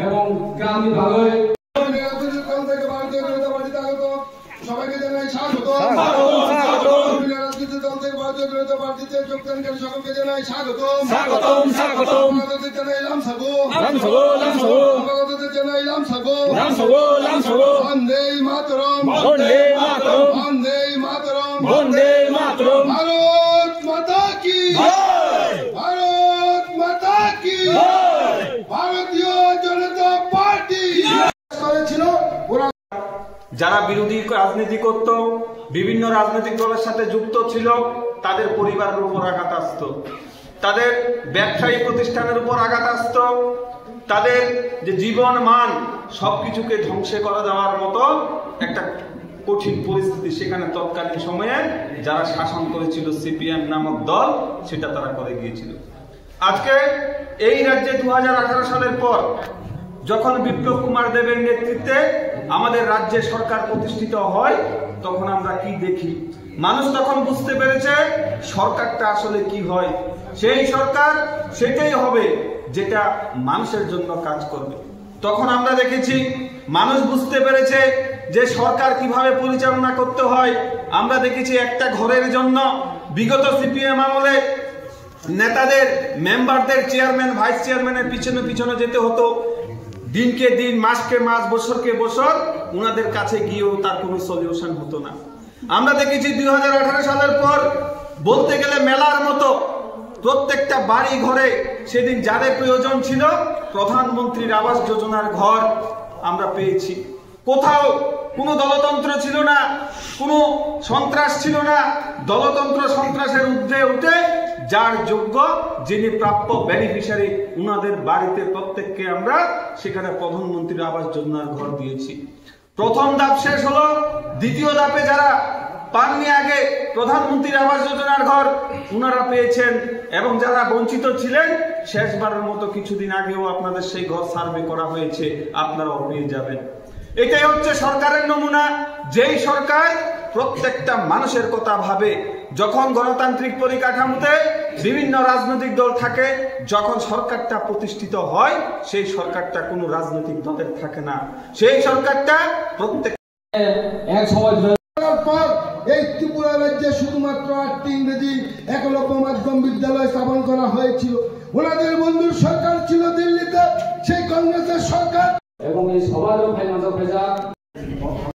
এবং গ্রাম বিভাগে সবাইকে জানাই স্বাগত। রাজনীতি দল থেকে ভারতীয় জনতা পার্টিতে যোগদানকারী সকলকে জানাই স্বাগত। জানাই লামসাগো জানাই লামসাগো। বন্দে মাতরম, বন্দে মাতরম, ভারত মাতা কি, ভারত মাতা কি, ভারতীয় জনতা পার্টি ছিল। যারা বিরোধী রাজনীতি করত, বিভিন্ন রাজনৈতিক দলের সাথে যুক্ত ছিল, তাদের পরিবারের উপর আঘাত আসতো, তাদের ব্যবসায়ী প্রতিষ্ঠানের উপর আঘাত আসতো, তাদের যে জীবন মান সবকিছুকে ধ্বংস করে দেওয়ার মতো একটা কঠিন পরিস্থিতি সেখানে তৎকালীন সময়ে যারা শাসন করেছিল সিপিএম নামক দল, সেটা তারা করে গিয়েছিল। আজকে এই রাজ্যে 2018 সালের পর যখন বিপ্লব কুমার দেবের নেতৃত্বে আমাদের রাজ্যে সরকার প্রতিষ্ঠিত হয়, তখন আমরা কি দেখি? মানুষ তখন বুঝতে পেরেছে সরকারটা আসলে কি হয়। সেই সরকার সেটাই হবে যেটা মানুষের জন্য কাজ করবে। তখন আমরা দেখেছি মানুষ বুঝতে পেরেছে যে সরকার কিভাবে পরিচালনা করতে হয়। আমরা দেখেছি একটা ঘরের জন্য বিগত সিপিএম আমলে নেতাদের, মেম্বারদের, চেয়ারম্যান, ভাইস চেয়ারম্যানের পিছনে পিছনে যেতে হতো। দিনকে দিন, মাসকে মাস, বছরকে বছর উনাদের কাছে গিয়েও তার কোনো সলিউশন হতো না। আমরা দেখেছি 2018 সালের পর বলতে গেলে মেলার মতো প্রত্যেকটা বাড়ি ঘরে সেদিন যাদের প্রয়োজন ছিল প্রধানমন্ত্রীর আবাস যোজনার ঘর আমরা পেয়েছি। কোথাও কোনো দলতন্ত্র ছিল না, কোনো সন্ত্রাস ছিল না। দলতন্ত্র সন্ত্রাসের ঊর্ধ্বে উঠে যার যোগ্য, যিনি প্রাপ্য বেনিফিশিয়ারি, উনাদের বাড়িতে প্রত্যেককে আমরা সেখানে প্রধানমন্ত্রীর আবাস যোজনার ঘর দিয়েছি। প্রথম ধাপ শেষ হলো, দ্বিতীয় ধাপে যারা পাননি আগে প্রধানমন্ত্রীর আবাস যোজনার ঘর, উনারা পেয়েছেন। এবং যারা বঞ্চিত ছিলেন, শেষবারের মতো কিছুদিন আগেও আপনাদের সেই ঘর সার্ভে করা হয়েছে, আপনারাও পেয়ে যাবেন। এটাই হচ্ছে সরকারের নমুনা। যেই সরকার প্রত্যেকটা মানুষের কথা ভাবে। যখন গণতান্ত্রিক পরিকাঠামোতে বিভিন্ন রাজনৈতিক দল থাকে, যখন সরকারটা প্রতিষ্ঠিত হয়, সেই সরকারটা কোনো রাজনৈতিক দলের থাকে না। সেই সরকারটা প্রত্যেক এক সময় পর এই ত্রিপুরা রাজ্যে শুধুমাত্র 8টি ইংরেজি একলব্য মাধ্যম বিদ্যালয় স্থাপন করা হয়েছিল। ওনাদের বন্ধুর সরকার ছিল দিল্লিতে, সেই কংগ্রেসের সরকার। এবং এই সবার